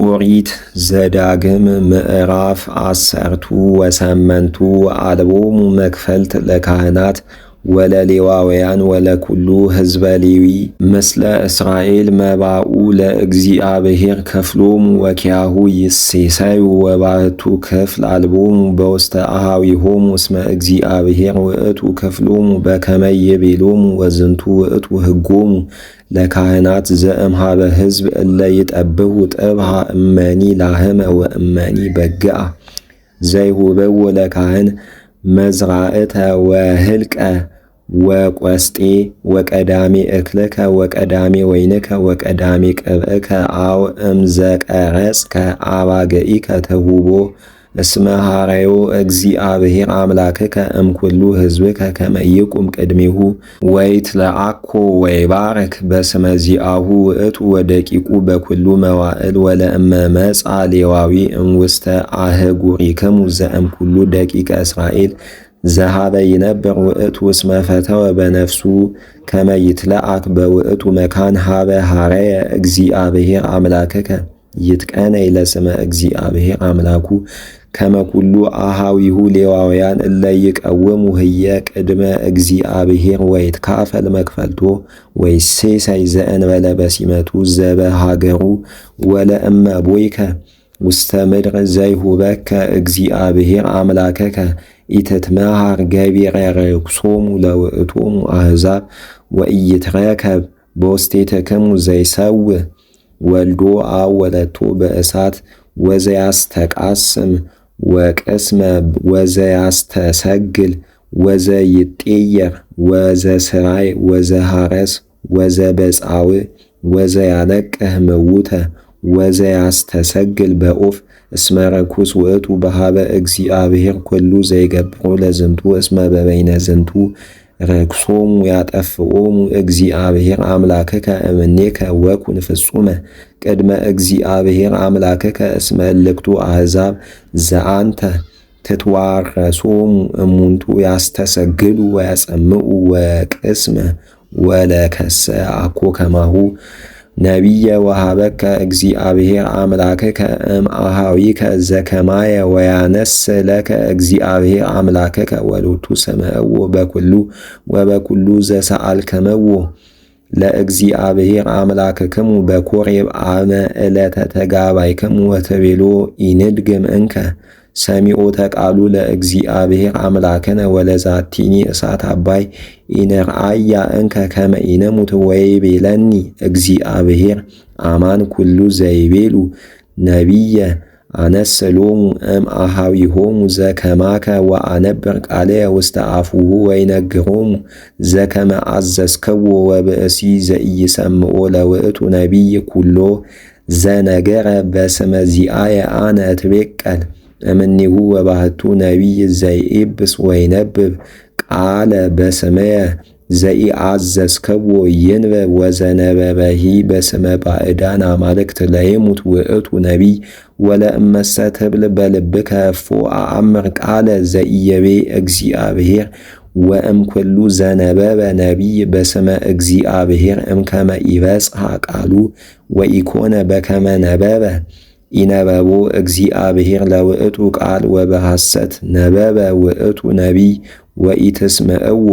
ኦሪት ዘዳግም ምዕራፍ 18 አልቦሙ መክፈልት ለካህናት ወለሌዋውያን ወለኩሉ ሕዝበ ሌዊ ምስለ እስራኤል መባኡ ለእግዚአብሔር ከፍሎሙ ወኪያሁ ይሴሰዩ ወባሕቱ ክፍል አልቦሙ በውስተ አኀዊሆሙ እስመ እግዚአብሔር ውእቱ ክፍሎሙ በከመ ይቤሎሙ ወዝንቱ ውእቱ ሕጎሙ ለካህናት ዘእምኀበ ሕዝብ እለ ይጠብሑ ጥብሃ እመኒ ላህመ ወእመኒ በግዓ ዘይሁብዎ ለካህን መዝራእተ ወህልቀ ወቈስጤ ወቀዳሜ እክልከ ወቀዳሜ ወይንከ ወቀዳሜ ቅብእከ አው እምዘቀረጽከ አባገኢከ ተሁቦ እስመ ሐረዮ እግዚአብሔር አምላክከ እምኩሉ ሕዝብከ ከመ ይቁም ቅድሜሁ ወይትለአኮ ወይባርክ በስመ ዚአሁ ውእቱ ወደቂቁ በኩሉ መዋዕል ወለእመ መጽአ ሌዋዊ እምውስተ አህጉሪክሙ ዘእምኩሉ ደቂቀ እስራኤል ዘኀበ ይነብር ውእቱ እስመ ፈተወ በነፍሱ ከመ ይትለአክ በውእቱ መካን ኀበ ሐረየ እግዚአብሔር አምላክከ ይትቀነይ ለስመ እግዚአብሔር አምላኩ ከመ ኩሉ አኀዊሁ ሌዋውያን እለ ይቀውሙ ህየ ቅድመ እግዚአብሔር ወይትካፈል መክፈልቶ ወይሴሰይ ዘእንበለ በሲመቱ ዘበሃገሩ ወለእመ ቦይከ ውስተ ምድር ዘይሁበከ እግዚአብሔር አምላከከ ኢትትመሃር ገቢረ ርኩሶሙ ለውእቶሙ አሕዛብ ወኢይትረከብ በውስቴትክሙ ዘይሰውእ ወልዶ አብ ወለቶ በእሳት ወዘያስተቃስም ወቅስመ ወዘያስተሰግል ወዘይጤየር ወዘስራይ ወዘሐረስ ወዘበጻውዕ ወዘያለቅህ ምውተ ወዘያስተሰግል በኦፍ እስመ ርኩስ ውእቱ በኀበ እግዚአብሔር ኩሉ ዘይገብሮ ለዝንቱ እስመ በበይነ ዝንቱ ርክሶሙ ያጠፍኦሙ እግዚአብሔር አምላክከ እምኔከ ወኩን ፍጹመ ቅድመ እግዚአብሔር አምላክከ እስመ እልክቱ አሕዛብ ዘአንተ ትትዋረሶሙ እሙንቱ ያስተሰግሉ ወያጸምዑ ወቅስመ ወለከሰ አኮ ከማሁ ነቢየ ወሀበከ እግዚአብሔር አምላክከ እምአኀዊከ ዘከማየ ወያነስ ለከ እግዚአብሔር አምላክከ ወሎቱ ሰምዕዎ በኩሉ ወበኩሉ ዘሰአልከመዎ ለእግዚአብሔር አምላክክሙ በኮሬብ አመ ዕለተ ተጋባይክሙ ወትቤሎ ኢንድግም እንከ ሰሚዖተ ቃሉ ለእግዚአብሔር አምላክነ ወለዛቲኒ እሳት አባይ ኢነርአያ እንከ ከመ ኢነሙት ወይቤለኒ እግዚአብሔር አማን ኩሉ ዘይቤሉ ነቢየ አነስሎሙ እምአኀዊሆሙ ዘከማከ ወአነብር ቃልየ ውስተ አፉሁ ወይነግሮሙ ዘከመ አዘዝክዎ ወብእሲ ዘኢይሰምዖ ለውእቱ ነቢይ ኩሎ ዘነገረ በስመ ዚአየ አነ እትቤቀል እምኔሁ ወባሕቱ ነቢይ ዘይኤብስ ወይነብብ ቃለ በስመየ ዘኢአዘዝክዎ ይንበብ ወዘነበበሂ በስመ ባዕዳን አማልክት ለይሙት ውእቱ ነቢይ ወለእመሰ ትብል በልብከ እፎ አአምር ቃለ ዘኢይቤ እግዚአብሔር ወእምኩሉ ዘነበበ ነቢይ በስመ እግዚአብሔር እምከመ ኢበጽሐ ቃሉ ወኢኮነ በከመ ነበበ ኢነበቦ እግዚአብሔር ለውእቱ ቃል ወበሐሰት ነበበ ውእቱ ነቢይ ወኢትስምዕዎ